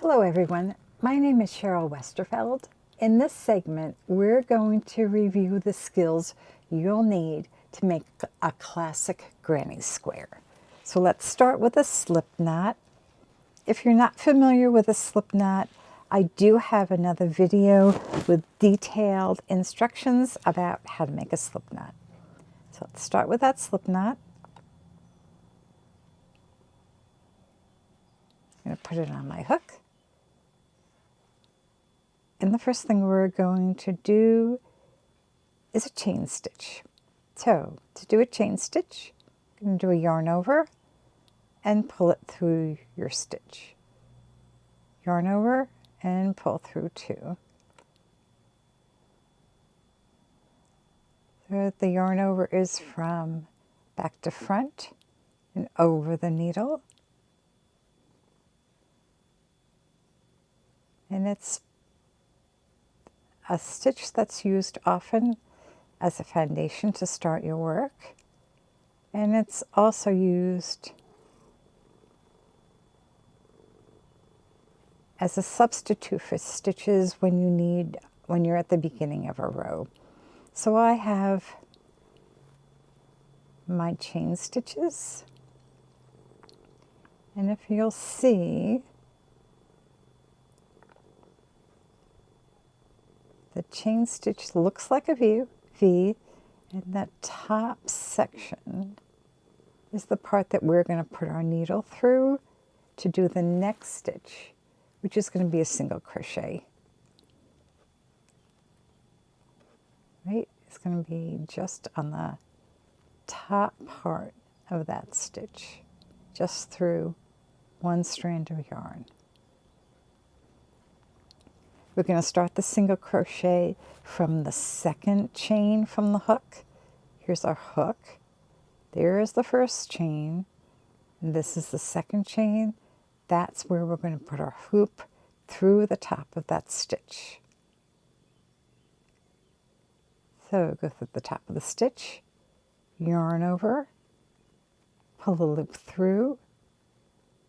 Hello everyone, my name is Cheryl Westerfeld. In this segment, we're going to review the skills you'll need to make a classic granny square. So let's start with a slip knot. If you're not familiar with a slip knot, I do have another video with detailed instructions about how to make a slip knot. So let's start with that slip knot. I'm going to put it on my hook. And the first thing we're going to do is a chain stitch. So to do a chain stitch, you're going to do a yarn over and pull it through your stitch. Yarn over and pull through two. So the yarn over is from back to front and over the needle. And it's a stitch that's used often as a foundation to start your work. And it's also used as a substitute for stitches when you're at the beginning of a row. So I have my chain stitches, and if you'll see, the chain stitch looks like a V, and that top section is the part that we're going to put our needle through to do the next stitch, which is going to be a single crochet. Right? It's going to be just on the top part of that stitch, just through one strand of yarn. We're going to start the single crochet from the second chain from the hook. Here's our hook. There is the first chain. And this is the second chain. That's where we're going to put our hoop through the top of that stitch. So go through the top of the stitch, yarn over, pull the loop through,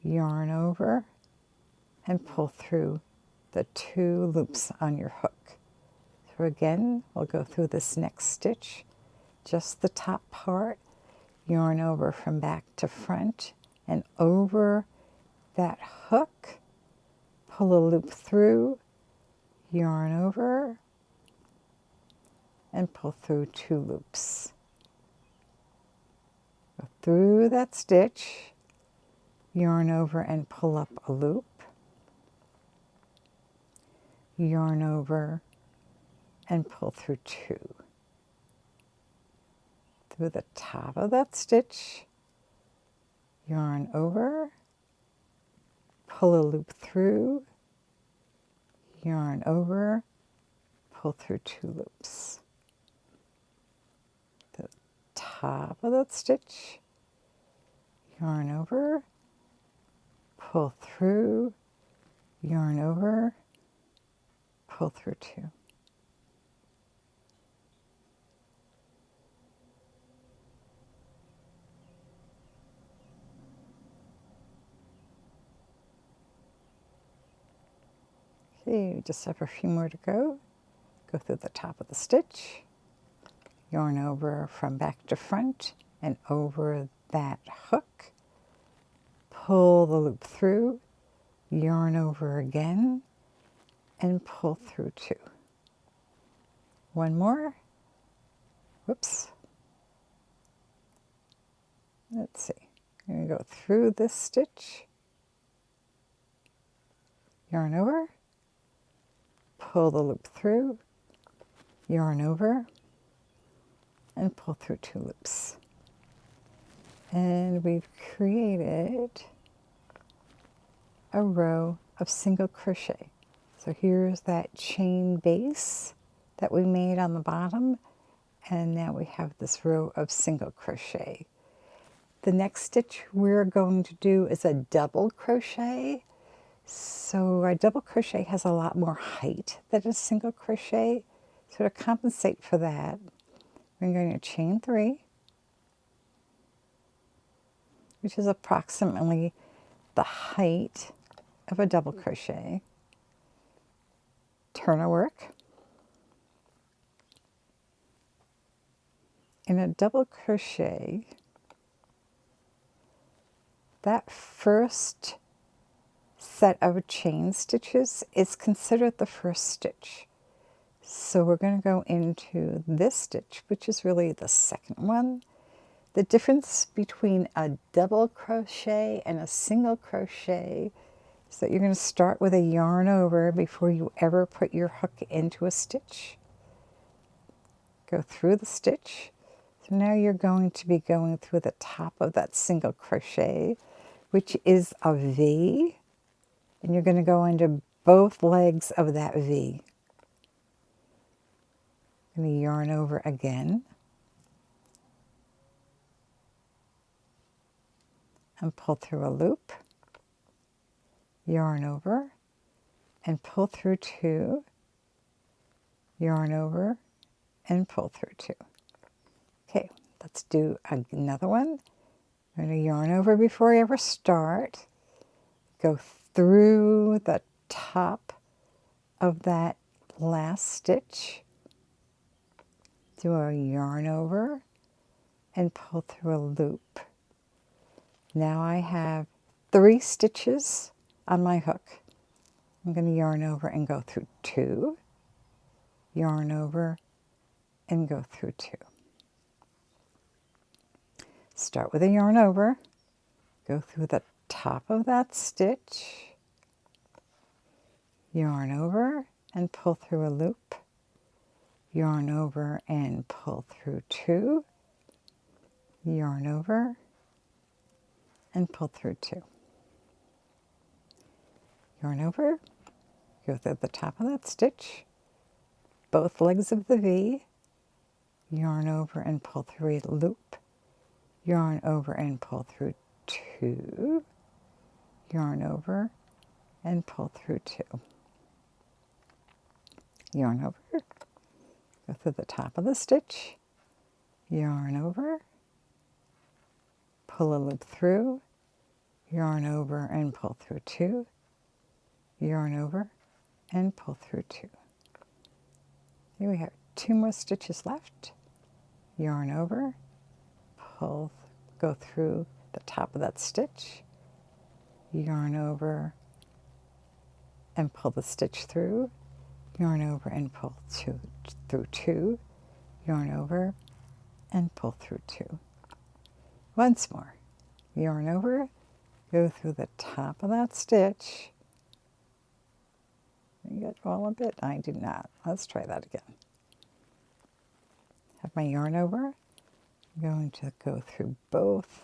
yarn over, and pull through the two loops on your hook. So again, we'll go through this next stitch, just the top part, yarn over from back to front and over that hook, pull a loop through, yarn over, and pull through two loops. Go through that stitch, yarn over and pull up a loop, yarn over and pull through two. Through the top of that stitch, yarn over, pull a loop through, yarn over, pull through two loops. The top of that stitch, yarn over, pull through, yarn over, pull through two. Okay, we just have a few more to go. Go through the top of the stitch, yarn over from back to front and over that hook, pull the loop through, yarn over again, and pull through two. One more. Whoops. Let's see. I'm going to go through this stitch, yarn over, pull the loop through, yarn over, and pull through two loops. And we've created a row of single crochet. So here's that chain base that we made on the bottom, and now we have this row of single crochet. The next stitch we're going to do is a double crochet. So our double crochet has a lot more height than a single crochet. So to compensate for that, we're going to chain three, which is approximately the height of a double crochet, turn a work. In a double crochet, that first set of chain stitches is considered the first stitch. So we're going to go into this stitch, which is really the second one. The difference between a double crochet and a single crochet is that you're going to start with a yarn over before you ever put your hook into a stitch. Go through the stitch. So now you're going to be going through the top of that single crochet, which is a V, and you're going to go into both legs of that V. Going to yarn over again and pull through a loop, yarn over and pull through two, yarn over and pull through two. Okay, let's do another one. I'm going to yarn over before I ever start, go through the top of that last stitch, do a yarn over and pull through a loop. Now I have 3 stitches on my hook. I'm going to yarn over and go through 2, yarn over and go through 2. Start with a yarn over, go through the top of that stitch, yarn over and pull through a loop, yarn over and pull through 2, yarn over and pull through 2. Yarn over, go through the top of that stitch, both legs of the V, yarn over and pull through a loop, yarn over and pull through 2, yarn over and pull through 2. Yarn over, go through the top of the stitch, yarn over, pull a loop through, yarn over and pull through 2, yarn over and pull through 2. Here we have 2 more stitches left. Yarn over, pull, go through the top of that stitch, yarn over and pull the stitch through, yarn over and pull through 2, yarn over and pull through 2. Once more, yarn over, go through the top of that stitch. You get all a bit? I do not. Let's try that again. Have my yarn over. I'm going to go through both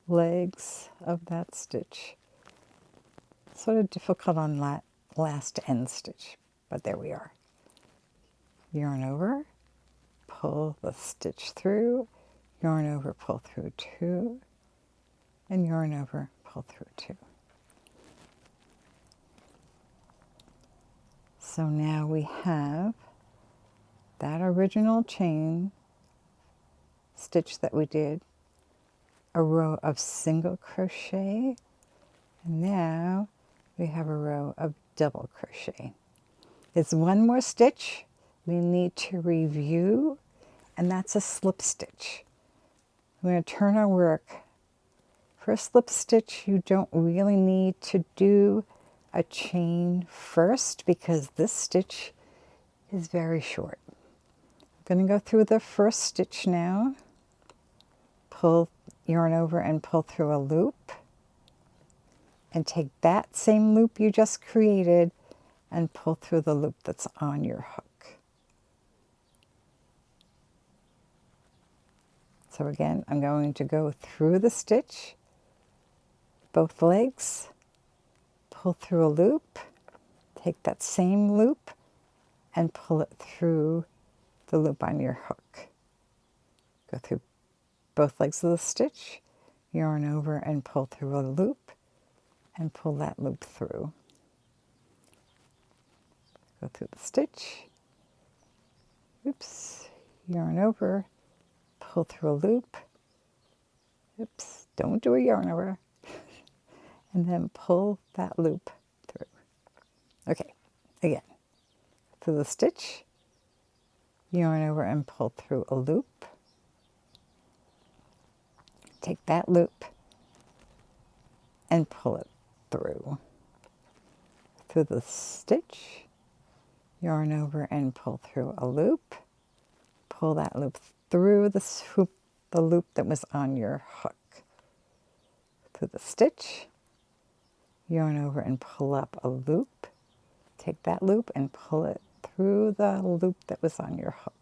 legs of that stitch. Sort of difficult on that last end stitch, but there we are. Yarn over, pull the stitch through, yarn over, pull through 2, and yarn over, pull through 2. So now we have that original chain stitch that we did, a row of single crochet, and now we have a row of double crochet. There's one more stitch we need to review, and that's a slip stitch. We're going to turn our work. For a slip stitch, you don't really need to do a chain first because this stitch is very short. I'm going to go through the first stitch now, pull yarn over and pull through a loop, and take that same loop you just created and pull through the loop that's on your hook. So again, I'm going to go through the stitch, both legs, pull through a loop, take that same loop and pull it through the loop on your hook. Go through both legs of the stitch, yarn over and pull through a loop and pull that loop through. Go through the stitch, oops, yarn over, pull through a loop, oops, don't do a yarn over, and then pull that loop through. Okay, again, through the stitch, yarn over and pull through a loop. Take that loop and pull it through. Through the stitch, yarn over and pull through a loop. Pull that loop through the loop that was on your hook. Through the stitch, yarn over and pull up a loop. Take that loop and pull it through the loop that was on your hook.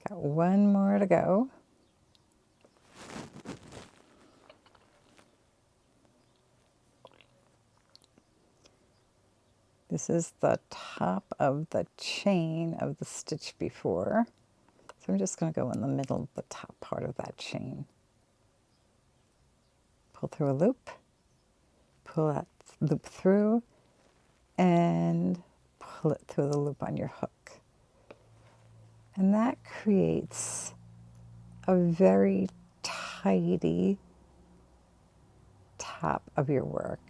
Got one more to go. This is the top of the chain of the stitch before. So I'm just going to go in the middle of the top part of that chain. Pull through a loop, pull that loop through, and pull it through the loop on your hook. And that creates a very tidy top of your work.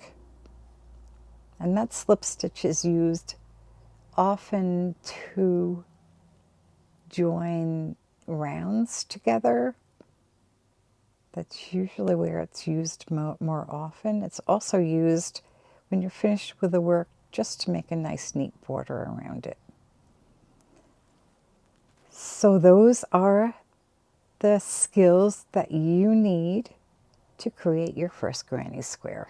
And that slip stitch is used often to join rounds together. That's usually where it's used more often. It's also used when you're finished with the work just to make a nice neat border around it. So those are the skills that you need to create your first granny square.